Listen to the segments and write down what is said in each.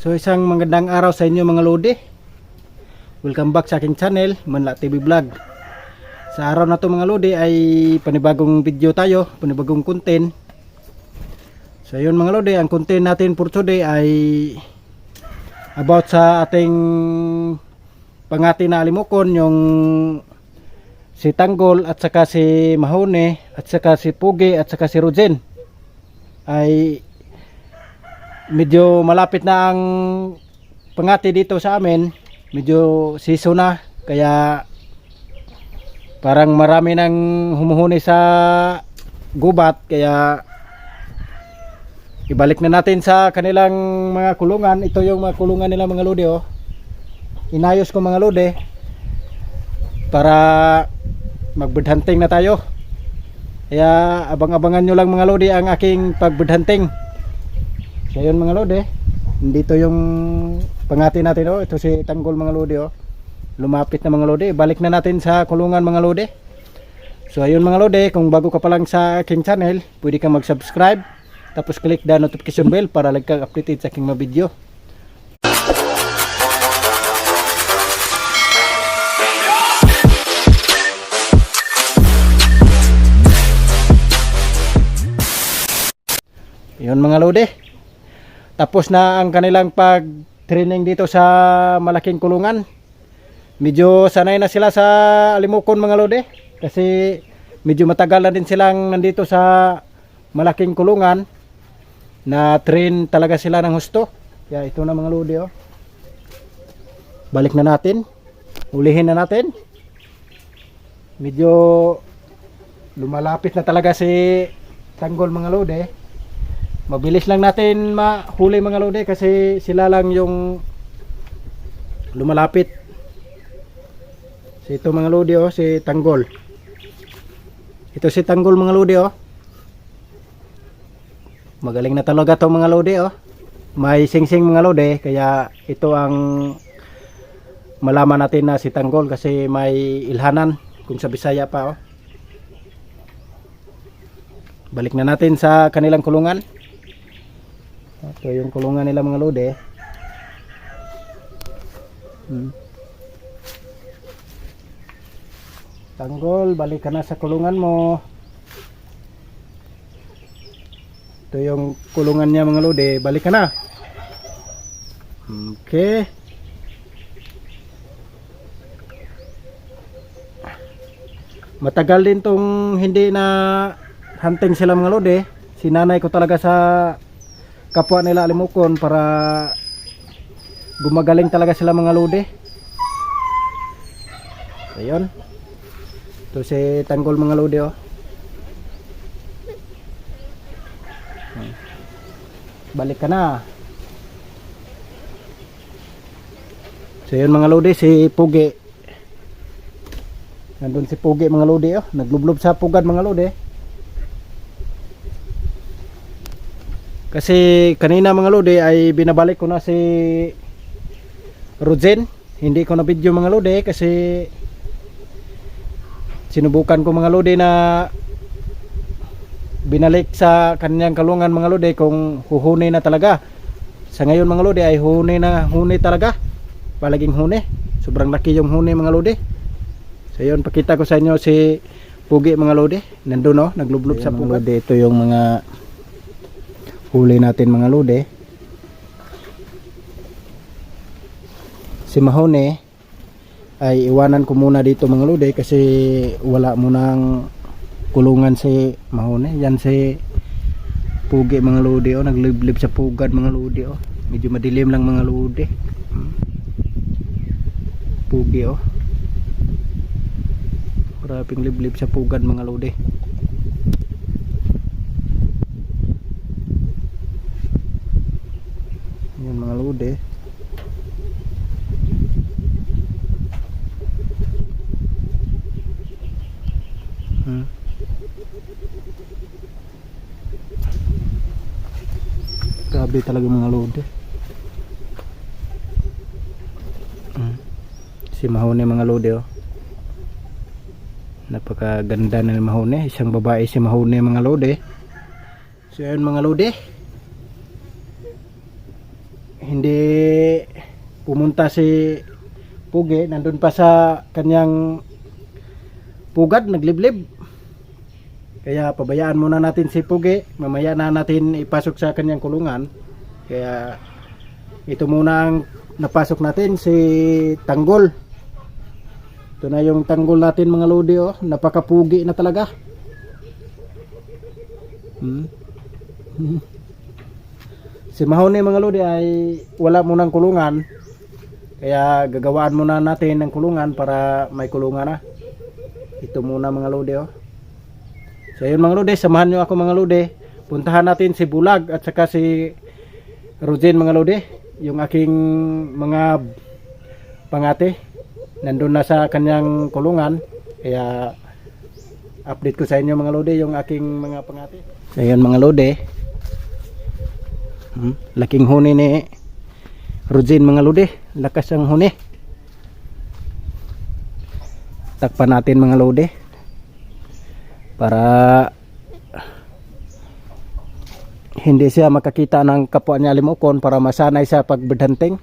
So isang magandang araw sa inyo mga lodi. Welcome back sa aking channel, Manla TV Vlog. Sa araw na to mga lodi ay panibagong video tayo, panibagong content. So yun mga lodi, ang content natin for today ay about sa ating pangati na alimokon, yung si Tanggol at saka si Mahone at saka si Pugi at saka si Rojen. Ay medyo malapit na ang pangati dito sa amin, medyo season na, kaya parang marami nang humuhuni sa gubat, kaya ibalik na natin sa kanilang mga kulungan. Ito yung mga kulungan nila mga lodi, oh. Inayos ko mga lodi para mag-bird hunting na tayo, kaya abang-abangan nyo lang mga lodi ang aking pag-bird hunting. So yun mga lodi, dito yung pangati natin, oh. Ito si Tanggol mga lodi, oh. Lumapit na mga lodi, balik na natin sa kulungan mga lodi. So ayun mga lodi, kung bago ka pa lang sa aking channel, pwede kang mag-subscribe, tapos click the notification bell para lagi kang updated sa aking mga video. Yun mga lodi, tapos na ang kanilang pag-training dito sa malaking kulungan. Medyo sanay na sila sa alimokon mga lodi, kasi medyo matagal na din silang nandito sa malaking kulungan, na train talaga sila ng husto. Kaya ito na mga lodi, oh. Balik na natin, ulihin na natin. Medyo lumalapit na talaga si Tanggol mga lodi. Mabilis lang natin mahuli mga lodi, kasi sila lang yung lumalapit. So ito mga lodi, oh, si Tanggol. Ito si Tanggol mga lodi, oh. Magaling na talaga to mga lodi, oh. May sing-sing mga lodi, kaya ito ang malaman natin na si Tanggol, kasi may ilhanan kung sa Bisaya pa, oh. Balik na natin sa kanilang kulungan. Ito yung kulungan nila mga lodi. Tanggol, balik ka na sa kulungan mo. Ito yung kulungan niya mga lodi, balik ka na. Okay. Matagal din tong hindi na hunting sila mga lodi. Sinanay ko talaga sa kapwa nila alimokon para gumagaling talaga sila mga lodi. Ayun, ito si Tanggol mga lodi, oh. Balik ka na. So yun mga lodi, si Pugi, nandun si Pugi mga lodi, oh. Naglublob sa pugad mga lodi. Kasi kanina mga lodi ay binabalik ko na si Rojen. Hindi ko na video mga lodi, kasi sinubukan ko mga lodi na binalik sa kanyang kalungan mga lodi kung huhuni na talaga. Sa ngayon mga lodi ay huni talaga. Palaging huni. Sobrang laki yung huni mga lodi. So yun, pakita ko sa inyo si Pugi mga lodi. Nandun, oh, naglublob sa pugad. Ito yung mga huli natin mga lodi. Si Mahone ay iwanan ko muna dito mga lodi, kasi wala munang kulungan si Mahone. Yan si Pugi mga lodi, oh. Nagliblib sa pugad mga lodi, oh. Medyo madilim lang mga lodi. Pugi, oh. Grabing liblib sa pugad mga lodi. Yan mga lodi. Grabe talaga mga lodi. Si Mahone mga lodi, oh. Napakaganda na ni Mahone. Isang babae si Mahone mga lodi. So yun mga lodi, hindi pumunta si Pugi, nandun pa sa kanyang pugad, nagliblib. Kaya pabayaan muna natin si Pugi, mamaya na natin ipasok sa kanyang kulungan. Kaya ito muna ang napasok natin, si Tanggol. Ito na yung Tanggol natin mga lodi, oh. Napakapugi na talaga. Si Mahoney mga lodi ay wala munang kulungan, kaya gagawaan muna natin ng kulungan para may kulungan na. Ito muna mga lodi, oh. So yun mga lodi, samahan nyo ako mga lodi. Puntahan natin si Bulag at saka si Rojen mga lodi, yung aking mga pangate. Nandun na sa kanyang kulungan, kaya update ko sa inyo mga lodi yung aking mga pangate. So yun mga lodi, laking huni ni Rojen mga lodi, lakas ang huni. Takpan natin mga lodi para hindi siya makakita ng kapwa niya limukon, para masanay sa pagbedhanting.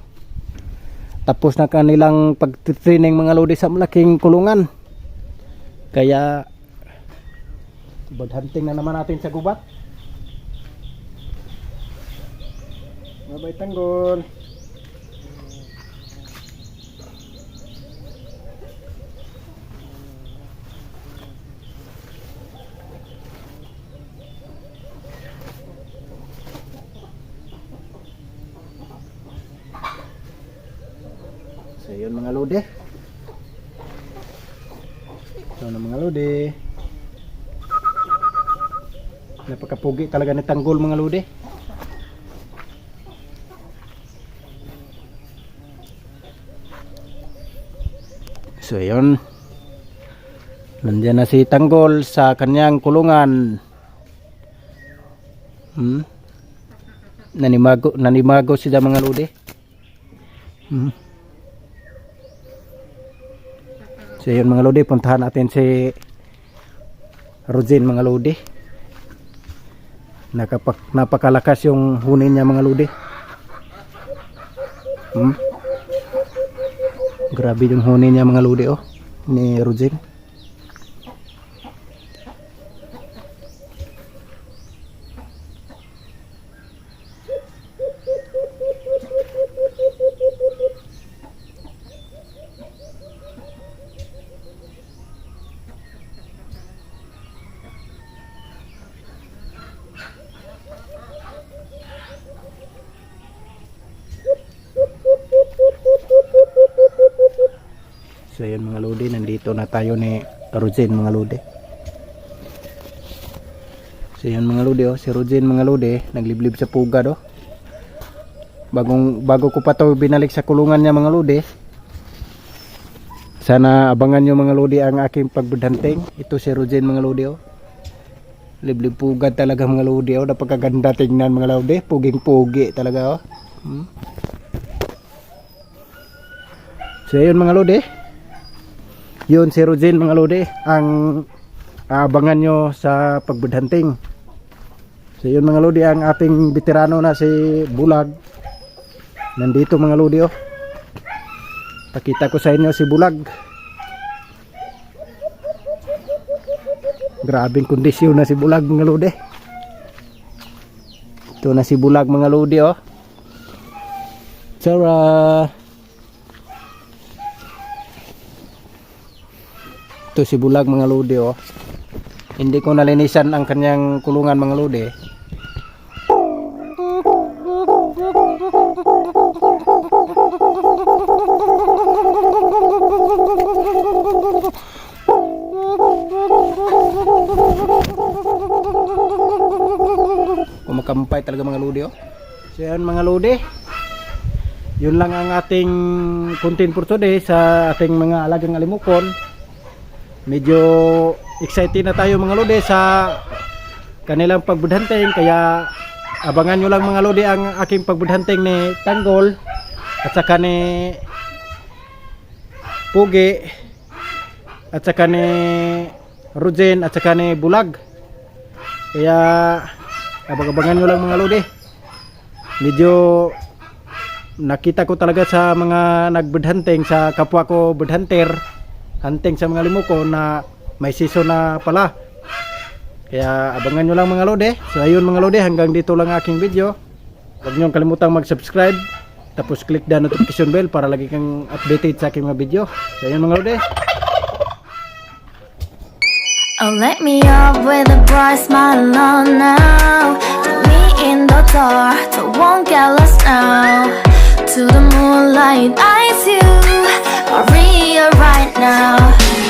Tapos na kanilang pagtitraining mga lodi sa malaking kulungan, kaya bedhanting na naman natin sa gubat. Bye-bye Tanggol. So yun mga lodi, ito na mga lodi, napakapugi talaga ni Tanggol mga lodi. So yun, nandiyan na si Tanggol sa kanyang kulungan. Nanimago sila mga lodi. So yun mga lodi, puntahan natin si Rojen mga lodi. Napakalakas yung huni niya mga lodi. Grabe yung huni niya mga lodi, oh, ni Rojen. So yun mga lodi, nandito na tayo ni Rojen mga lodi. So yun mga lodi, oh, si Rojen mga lodi, nagliblib sa pugad, oh. Bago ko pa to binalik sa kulungan niya mga lodi. Sana abangan nyo mga lodi ang aking pagbedhanting. Ito si Rojen mga lodi, oh. Liblib pugad talaga mga lodi, oh. Napakaganda tingnan mga lodi, puging-pugi talaga, oh. So yun mga lodi, yun si Rojen mga lodi ang abangan nyo sa pagbedhanting. So yun mga lodi, ang ating veterano na si Bulag nandito mga lodi, oh. Pakita ko sa inyo si Bulag. Grabing kondisyon na si Bulag mga lodi. Ito na si Bulag mga lodi, oh. Tara. Ito si Bulag mga lodi, oh. Hindi ko nalinisan ang kanyang kulungan mga lodi. Kumakampay talaga mga lodi, oh. So yan mga lodi, yun lang ang ating content for today sa ating mga alagang alimukon. Medyo excited na tayo mga lodi sa kanilang pagbudhanting, kaya abangan nyo lang mga lodi ang aking pagbudhanting ni Tanggol at saka ni Pugi at saka ni Rojen at saka ni Bulag. Kaya abangan nyo lang mga lodi. Medyo nakita ko talaga sa mga nag-bird hunting, sa kapwa ko bird hunter, hunting sa mga limuko na may season na pala. Kaya abangan nyo lang mga lode. So ayun mga lode, hanggang dito lang aking video. Huwag nyo kalimutang mag-subscribe, tapos click the notification bell para lagi kang updated sa aking mga video. So ayun mga lode. Oh, let me up with a bright smile on now. Put me in the dark, so won't get lost now. To the moonlight, eyes you, Maria right now.